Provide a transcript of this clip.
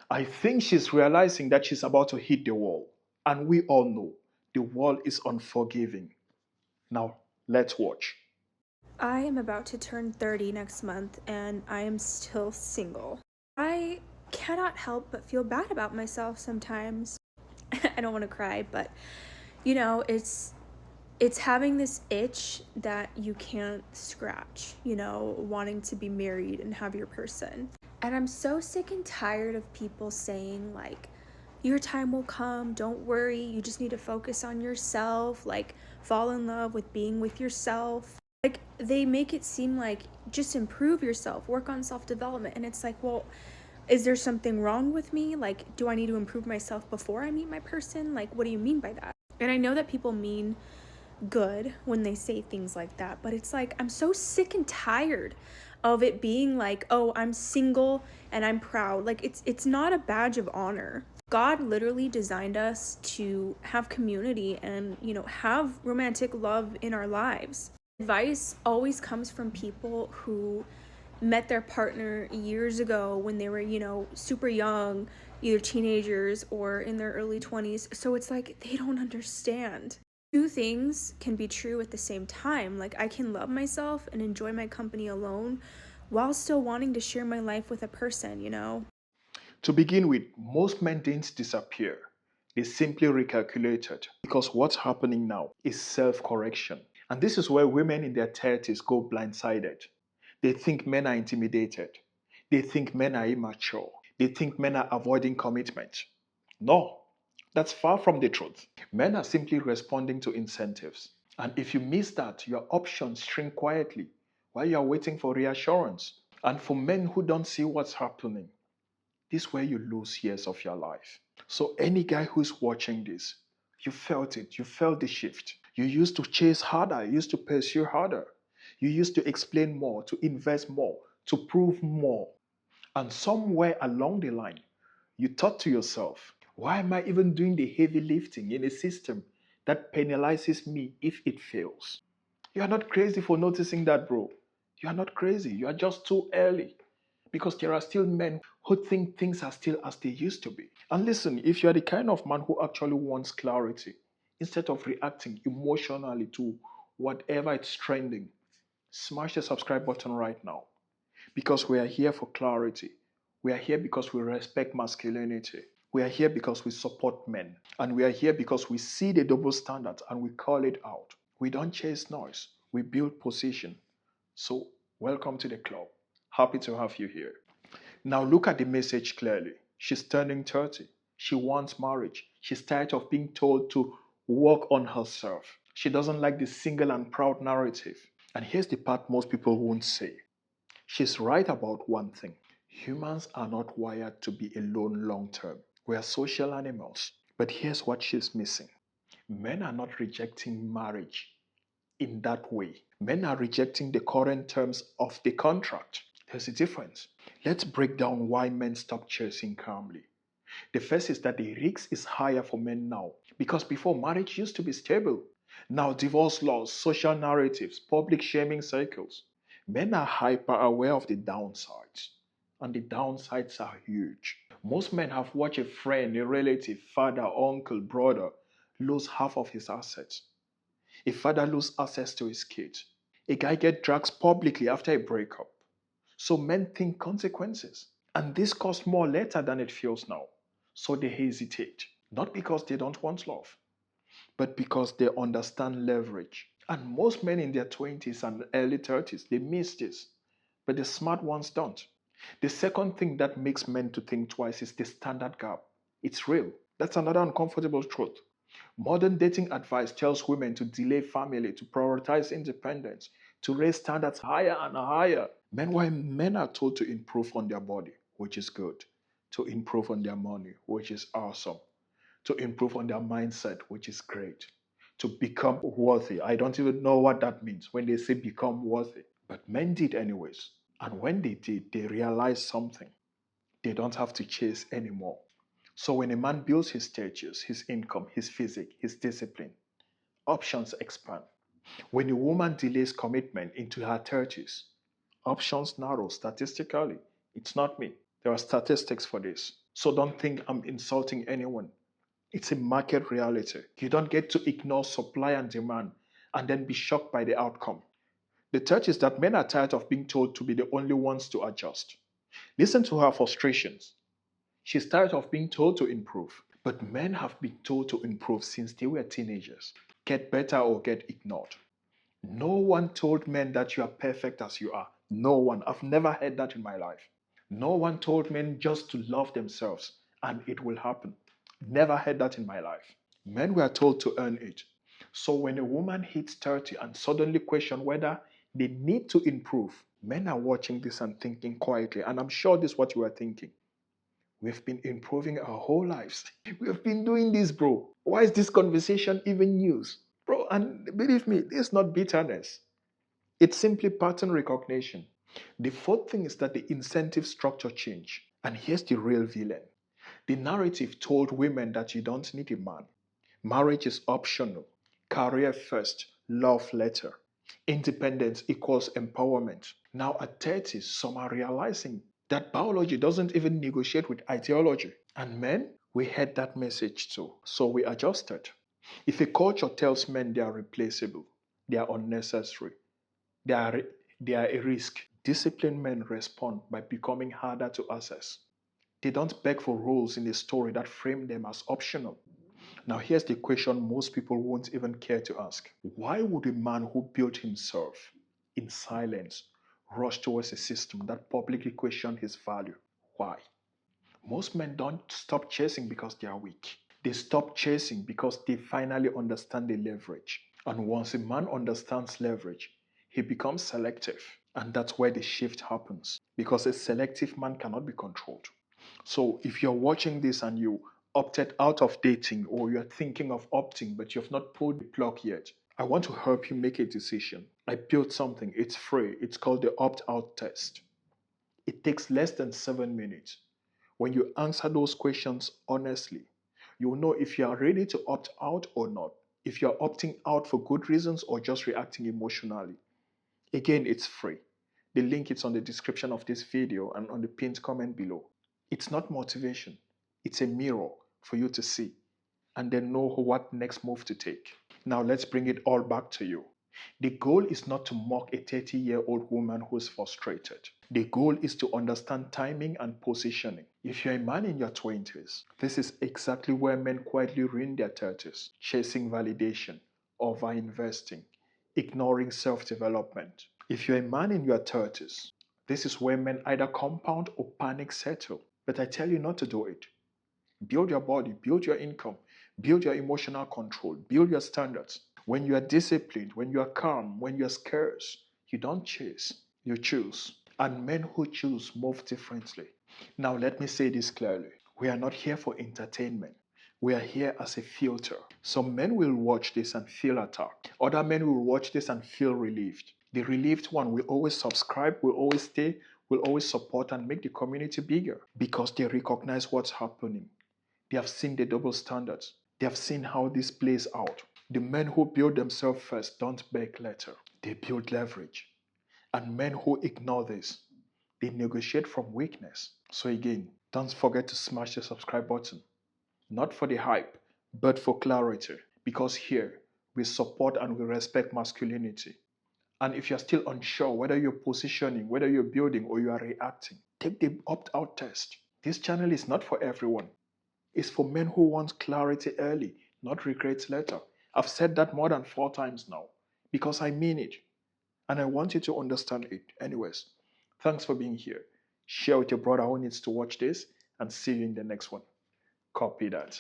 I think she's realizing that she's about to hit the wall. And we all know the wall is unforgiving. Now, let's watch. I am about to turn 30 next month and I am still single. I cannot help but feel bad about myself sometimes. I don't want to cry, but it's having this itch that you can't scratch, wanting to be married and have your person. And I'm so sick and tired of people saying like your time will come, don't worry, you just need to focus on yourself, like fall in love with being with yourself. Like they make it seem like just improve yourself, work on self-development, and it's like, well, is there something wrong with me? Like, do I need to improve myself before I meet my person? Like, what do you mean by that? And I know that people mean good when they say things like that, but it's like I'm so sick and tired of it being like, oh, I'm single and I'm proud. Like it's not a badge of honor. God literally designed us to have community and have romantic love in our lives. Advice always comes from people who met their partner years ago when they were super young, either teenagers or in their early 20s, so it's like they don't understand. Two things can be true at the same time. Like I can love myself and enjoy my company alone while still wanting to share my life with a person. To begin with, most men didn't disappear. They simply recalculated because what's happening now is self correction. And this is where women in their 30s go blindsided. They think men are intimidated. They think men are immature. They think men are avoiding commitment. No, that's far from the truth. Men are simply responding to incentives. And if you miss that, your options shrink quietly while you are waiting for reassurance. And for men who don't see what's happening, this is where you lose years of your life. So, any guy who's watching this, you felt it. You felt the shift. You used to chase harder. You used to pursue harder. You used to explain more, to invest more, to prove more. And somewhere along the line, you thought to yourself, why am I even doing the heavy lifting in a system that penalizes me if it fails? You are not crazy for noticing that, bro. You are not crazy. You are just too early. Because there are still men who think things are still as they used to be. And listen, if you are the kind of man who actually wants clarity, instead of reacting emotionally to whatever it's trending, smash the subscribe button right now. Because we are here for clarity. We are here because we respect masculinity. We are here because we support men. And we are here because we see the double standards and we call it out. We don't chase noise, we build position. So, welcome to the club. Happy to have you here. Now, look at the message clearly. She's turning 30. She wants marriage. She's tired of being told to work on herself. She doesn't like the single and proud narrative. And here's the part most people won't say. She's right about one thing. Humans are not wired to be alone long term. We are social animals. But here's what she's missing. Men are not rejecting marriage in that way. Men are rejecting the current terms of the contract. There's a difference. Let's break down why men stop chasing calmly. The first is that the risk is higher for men now because before marriage used to be stable. Now, divorce laws, social narratives, public shaming cycles. Men are hyper aware of the downsides, and the downsides are huge. Most men have watched a friend, a relative, father, uncle, brother lose half of his assets. A father lose access to his kids. A guy get drugs publicly after a breakup. So men think consequences. And this costs more later than it feels now. So they hesitate. Not because they don't want love, but because they understand leverage. And most men in their 20s and early 30s, they miss this. But the smart ones don't. The second thing that makes men to think twice is the standard gap. It's real. That's another uncomfortable truth. Modern dating advice tells women to delay family, to prioritize independence, to raise standards higher and higher. Meanwhile, men are told to improve on their body, which is good, to improve on their money, which is awesome, to improve on their mindset, which is great, to become worthy. I don't even know what that means when they say become worthy, but men did anyways. And when they did, they realized something. They don't have to chase anymore. So when a man builds his status, his income, his physique, his discipline, options expand. When a woman delays commitment into her 30s, options narrow statistically. It's not me. There are statistics for this. So don't think I'm insulting anyone. It's a market reality. You don't get to ignore supply and demand and then be shocked by the outcome. The third is that men are tired of being told to be the only ones to adjust. Listen to her frustrations. She's tired of being told to improve. But men have been told to improve since they were teenagers. Get better or get ignored. No one told men that you are perfect as you are. No one. I've never heard that in my life. No one told men just to love themselves and it will happen. Never heard that in my life. Men were told to earn it. So when a woman hits 30 and suddenly question whether they need to improve, men are watching this and thinking quietly, and I'm sure this is what you are thinking. We've been improving our whole lives. We've been doing this, bro. Why is this conversation even news? Bro, and believe me, this is not bitterness. It's simply pattern recognition. The fourth thing is that the incentive structure change. And here's the real villain. The narrative told women that you don't need a man. Marriage is optional. Career first, love later. Independence equals empowerment. Now at 30, some are realizing that biology doesn't even negotiate with ideology. And men, we heard that message too. So we adjusted. If a culture tells men they are replaceable, they are unnecessary, they are, they are a risk, disciplined men respond by becoming harder to access. They don't beg for roles in a story that frame them as optional. Now, here's the question most people won't even care to ask. Why would a man who built himself in silence rush towards a system that publicly questioned his value? Why? Most men don't stop chasing because they are weak. They stop chasing because they finally understand the leverage. And once a man understands leverage, he becomes selective. And that's where the shift happens. Because a selective man cannot be controlled. So if you're watching this and you opted out of dating or you're thinking of opting but you've not pulled the plug yet, I want to help you make a decision. I built something, it's free. It's called the opt out test. It takes less than 7 minutes. When you answer those questions honestly, you will know if you are ready to opt out or not, if you are opting out for good reasons or just reacting emotionally. Again, it's free. The link is on the description of this video and on the pinned comment below. It's not motivation, it's a mirror for you to see and then know what next move to take. Now let's bring it all back to you. The goal is not to mock a 30-year-old woman who's frustrated. The goal is to understand timing and positioning. If you're a man in your 20s, this is exactly where men quietly ruin their 30s, chasing validation, over-investing, ignoring self-development. If you're a man in your 30s, this is where men either compound or panic settle. But I tell you not to do it. Build your body, build your income, build your emotional control, build your standards. When you are disciplined, when you are calm, when you are scarce, you don't chase, you choose. And men who choose move differently. Now, let me say this clearly. We are not here for entertainment. We are here as a filter. Some men will watch this and feel attacked. Other men will watch this and feel relieved. The relieved one will always subscribe, will always stay, will always support and make the community bigger because they recognize what's happening. They have seen the double standards. They have seen how this plays out. The men who build themselves first don't beg later. They build leverage. And men who ignore this, they negotiate from weakness. So again, don't forget to smash the subscribe button. Not for the hype, but for clarity. Because here, we support and we respect masculinity. And if you're still unsure whether you're positioning, whether you're building or you are reacting, take the opt-out test. This channel is not for everyone. It's for men who want clarity early, not regrets later. I've said that more than 4 times now because I mean it. And I want you to understand it. Anyways, thanks for being here. Share with your brother who needs to watch this and see you in the next one. Copy that.